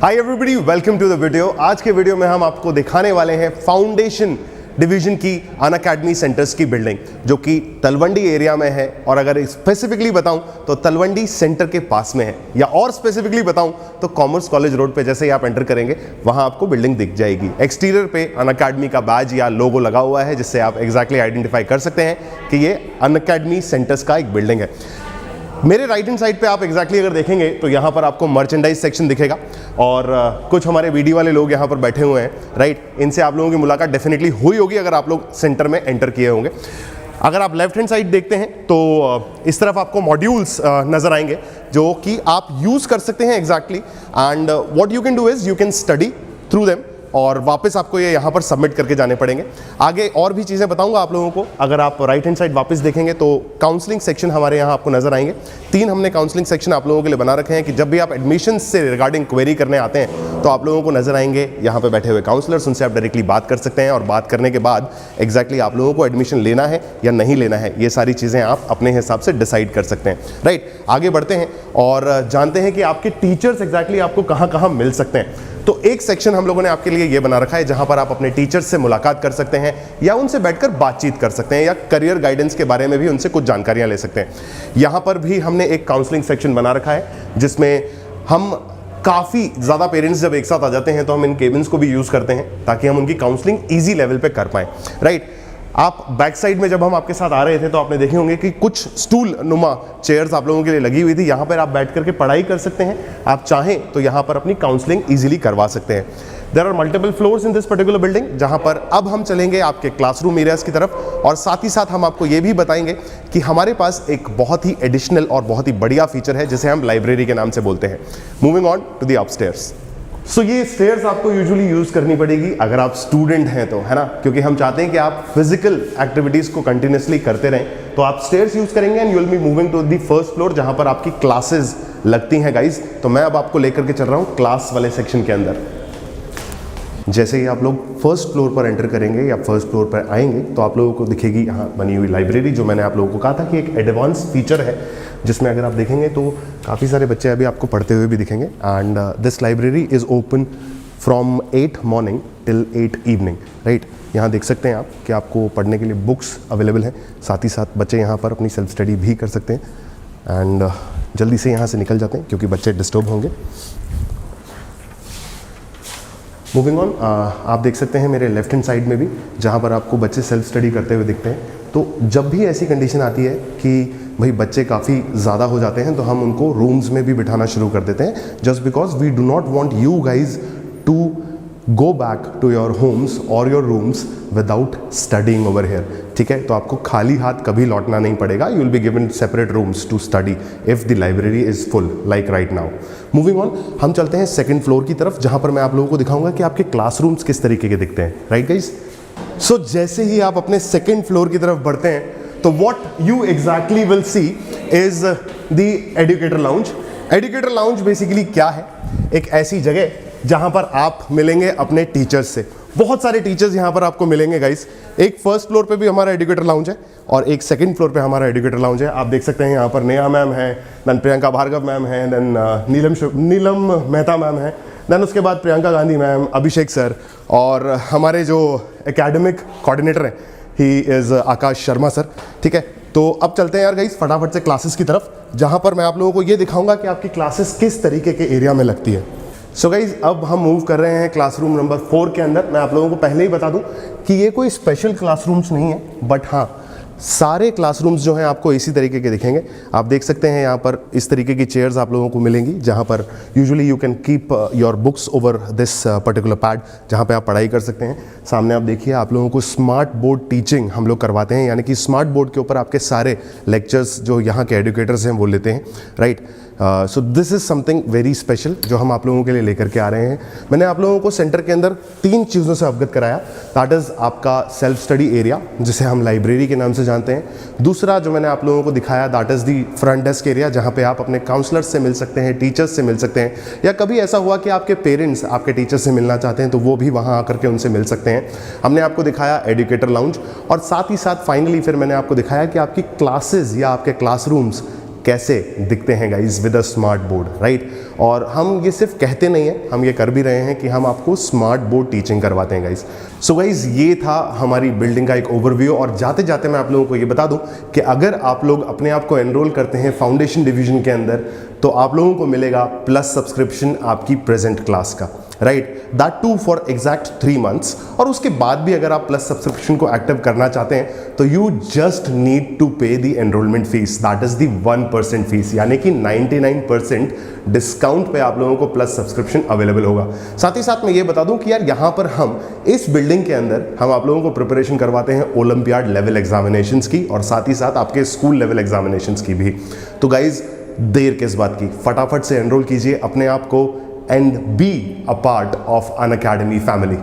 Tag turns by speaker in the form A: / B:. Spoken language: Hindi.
A: Hi everybody, welcome to the video. आज के वीडियो में हम आपको दिखाने वाले हैं फाउंडेशन डिवीजन की अनअकैडमी सेंटर्स की बिल्डिंग, जो कि तलवंडी एरिया में है। और अगर स्पेसिफिकली बताऊं तो तलवंडी सेंटर के पास में है, या और स्पेसिफिकली बताऊं तो कॉमर्स कॉलेज रोड पे जैसे ही आप एंटर करेंगे वहां आपको बिल्डिंग दिख जाएगी। एक्सटीरियर पे अनअकैडमी का बैज या लोगो लगा हुआ है, जिससे आप एग्जैक्टली आइडेंटिफाई कर सकते हैं कि ये अनअकैडमी सेंटर्स का एक बिल्डिंग है। मेरे राइट हैंड साइड पे आप एग्जैक्टली अगर देखेंगे तो यहाँ पर आपको मर्चेंडाइज सेक्शन दिखेगा, और कुछ हमारे बीडी वाले लोग यहाँ पर बैठे हुए हैं। राइट, इनसे आप लोगों की मुलाकात डेफिनेटली हुई होगी अगर आप लोग सेंटर में एंटर किए होंगे। अगर आप लेफ्ट हैंड साइड देखते हैं तो इस तरफ आपको मॉड्यूल्स नजर आएंगे, जो कि आप यूज कर सकते हैं exactly. And what you can do is you can study through them, और वापस आपको ये यहाँ पर सबमिट करके जाने पड़ेंगे। आगे और भी चीज़ें बताऊंगा आप लोगों को। अगर आप राइट हैंड साइड वापस देखेंगे तो काउंसलिंग सेक्शन हमारे यहाँ आपको नजर आएंगे। 3 हमने काउंसलिंग सेक्शन आप लोगों के लिए बना रखे हैं कि जब भी आप एडमिशन से रिगार्डिंग क्वेरी करने आते हैं तो आप लोगों को नजर आएंगे यहाँ पे बैठे हुए काउंसलर्स, उनसे आप डायरेक्टली बात कर सकते हैं। और बात करने के बाद एग्जैक्टली आप लोगों को एडमिशन लेना है या नहीं लेना है, ये सारी चीज़ें आप अपने हिसाब से डिसाइड कर सकते हैं। राइट, आगे बढ़ते हैं और जानते हैं कि आपके टीचर्स एग्जैक्टली आपको कहाँ कहाँ मिल सकते हैं। तो एक सेक्शन हम लोगों ने आपके लिए ये बना रखा है जहां पर आप अपने टीचर्स से मुलाकात कर सकते हैं, या उनसे बैठकर बातचीत कर सकते हैं, या करियर गाइडेंस के बारे में भी उनसे कुछ जानकारियां ले सकते हैं। यहां पर भी हमने एक काउंसलिंग सेक्शन बना रखा है, जिसमें हम काफ़ी ज़्यादा पेरेंट्स जब एक साथ आ जाते हैं तो हम इन केबिन्स को भी यूज़ करते हैं ताकि हम उनकी काउंसलिंग ईजी लेवल पे कर पाएँ। राइट, आप बैक साइड में जब हम आपके साथ आ रहे थे तो आपने देखे होंगे कि कुछ स्टूल नुमा चेयर्स आप लोगों के लिए लगी हुई थी। यहाँ पर आप बैठ करके पढ़ाई कर सकते हैं, आप चाहें तो यहाँ पर अपनी काउंसलिंग इजीली करवा सकते हैं। There are multiple floors in this particular building, जहाँ पर अब हम चलेंगे आपके क्लासरूम एरियाज की तरफ, और साथ ही साथ हम आपको ये भी बताएंगे कि हमारे पास एक बहुत ही एडिशनल और बहुत ही बढ़िया फीचर है जिसे हम लाइब्रेरी के नाम से बोलते हैं। Moving on to the upstairs. So ये स्टेयर्स आपको यूजुअली यूज करनी पड़ेगी अगर आप स्टूडेंट हैं तो, है ना, क्योंकि हम चाहते हैं कि आप फिजिकल एक्टिविटीज को कंटिन्यूसली करते रहें। तो आप स्टेयर्स यूज करेंगे and you will be moving to the first floor, जहां पर आपकी क्लासेस लगती हैं गाइज। तो मैं अब आपको लेकर के चल रहा हूं क्लास वाले सेक्शन के अंदर। जैसे ही आप लोग फर्स्ट फ्लोर पर एंटर करेंगे या फर्स्ट फ्लोर पर आएंगे तो आप लोगों को दिखेगी यहाँ बनी हुई लाइब्रेरी, जो मैंने आप लोगों को कहा था कि एक एडवांस फीचर है, जिसमें अगर आप देखेंगे तो काफ़ी सारे बच्चे अभी आपको पढ़ते हुए भी दिखेंगे। And this library is open from 8 morning till 8 evening. Right, यहाँ देख सकते हैं आप कि आपको पढ़ने के लिए बुक्स अवेलेबल हैं, साथ ही साथ बच्चे यहाँ पर अपनी सेल्फ स्टडी भी कर सकते हैं। एंड जल्दी से यहाँ से निकल जाते हैं क्योंकि बच्चे डिस्टर्ब होंगे। मूविंग ऑन, आप देख सकते हैं मेरे लेफ्ट हैंड साइड में भी, जहाँ पर आपको बच्चे सेल्फ स्टडी करते हुए दिखते हैं। तो जब भी ऐसी कंडीशन आती है कि भाई बच्चे काफ़ी ज़्यादा हो जाते हैं तो हम उनको रूम्स में भी बिठाना शुरू कर देते हैं, just because we do not want you guys to go back to your homes और your rooms without studying over here. ठीक है, तो आपको खाली हाथ कभी लौटना नहीं पड़ेगा। You will be given separate rooms to study if the library is full like right now. Moving on, हम चलते हैं सेकंड फ्लोर की तरफ, जहां पर मैं आप लोगों को दिखाऊंगा कि आपके क्लासरूम्स किस तरीके के दिखते हैं। राइट गाइज, सो जैसे ही आप अपने सेकंड फ्लोर की तरफ बढ़ते हैं तो what you exactly will see is the educator lounge. Educator lounge basically क्या है? एक ऐसी जगह जहां पर आप मिलेंगे अपने टीचर्स से। बहुत सारे टीचर्स यहां पर आपको मिलेंगे गाइस। एक फर्स्ट फ्लोर पे भी हमारा एजुकेटर लाउंज है और एक सेकंड फ्लोर पे हमारा एजुकेटर लाउंज है। आप देख सकते हैं यहाँ पर नेहा मैम है, देन प्रियंका भार्गव मैम है, देन नीलम मेहता मैम है, देन उसके बाद प्रियंका गांधी मैम, अभिषेक सर, और हमारे जो एकेडमिक कोऑर्डिनेटर हैं he is Akash Sharma sir. ठीक है, तो अब चलते हैं यार गाइस फटाफट से क्लासेस की तरफ, जहाँ पर मैं आप लोगों को ये दिखाऊंगा कि आपकी क्लासेस किस तरीके के एरिया में लगती है। सो गाइज, अब हम मूव कर रहे हैं क्लासरूम नंबर 4 के अंदर। मैं आप लोगों को पहले ही बता दूं कि ये कोई स्पेशल क्लासरूम्स नहीं है, बट हाँ सारे क्लासरूम्स जो हैं आपको इसी तरीके के दिखेंगे। आप देख सकते हैं यहाँ पर इस तरीके की चेयर्स आप लोगों को मिलेंगी, जहाँ पर usually you can keep your books over this particular pad, जहाँ पे आप पढ़ाई कर सकते हैं। सामने आप देखिए, आप लोगों को स्मार्ट बोर्ड टीचिंग हम लोग करवाते हैं, यानी कि स्मार्ट बोर्ड के ऊपर आपके सारे लेक्चर्स जो यहाँ के एजुकेटर्स हैं वो लेते हैं। Right, so this is something very special जो हम आप लोगों के लिए लेकर के आ रहे हैं। मैंने आप लोगों को सेंटर के अंदर 3 चीज़ों से अवगत कराया। दैट इज़ आपका सेल्फ स्टडी एरिया, जिसे हम लाइब्रेरी के नाम से जानते हैं। दूसरा जो मैंने आप लोगों को दिखाया that is the front desk area, जहाँ पे आप अपने काउंसलर्स से मिल सकते हैं, टीचर्स से मिल सकते हैं, या कभी ऐसा हुआ कि आपके पेरेंट्स आपके टीचर्स से मिलना चाहते हैं तो वो भी वहाँ आकर के उनसे मिल सकते हैं। हमने आपको दिखाया एजुकेटर लाउंज, और साथ ही साथ फाइनली फिर मैंने आपको दिखाया कि आपकी क्लासेज या आपके क्लासरूम्स कैसे दिखते हैं guys with a smart board, right. और हम ये सिर्फ कहते नहीं हैं, हम ये कर भी रहे हैं कि हम आपको स्मार्ट बोर्ड टीचिंग करवाते हैं गाइज। सो गाइज ये था हमारी बिल्डिंग का एक ओवरव्यू। और जाते जाते मैं आप लोगों को ये बता दूं कि अगर आप लोग अपने आप को एनरोल करते हैं फाउंडेशन डिवीजन के अंदर तो आप लोगों को मिलेगा प्लस सब्सक्रिप्शन आपकी प्रेजेंट क्लास का, right, that too for exact 3 months. और उसके बाद भी अगर आप प्लस सब्सक्रिप्शन को एक्टिव करना चाहते हैं तो यू जस्ट नीड टू पे the enrolment fees, that is the 1% fees, यानी कि 99% डिस्काउंट पे आप लोगों को प्लस सब्सक्रिप्शन अवेलेबल होगा। साथ ही साथ मैं ये बता दूं कि यार यहाँ पर हम इस बिल्डिंग के अंदर हम आप लोगों को प्रिपरेशन करवाते हैं ओलंपियाड लेवल एग्जामिनेशंस की और साथ ही साथ आपके स्कूल लेवल एग्जामिनेशंस की भी। तो गाइज देर किस बात की, फटाफट से एनरोल कीजिए अपने आप को and be a part of Unacademy family.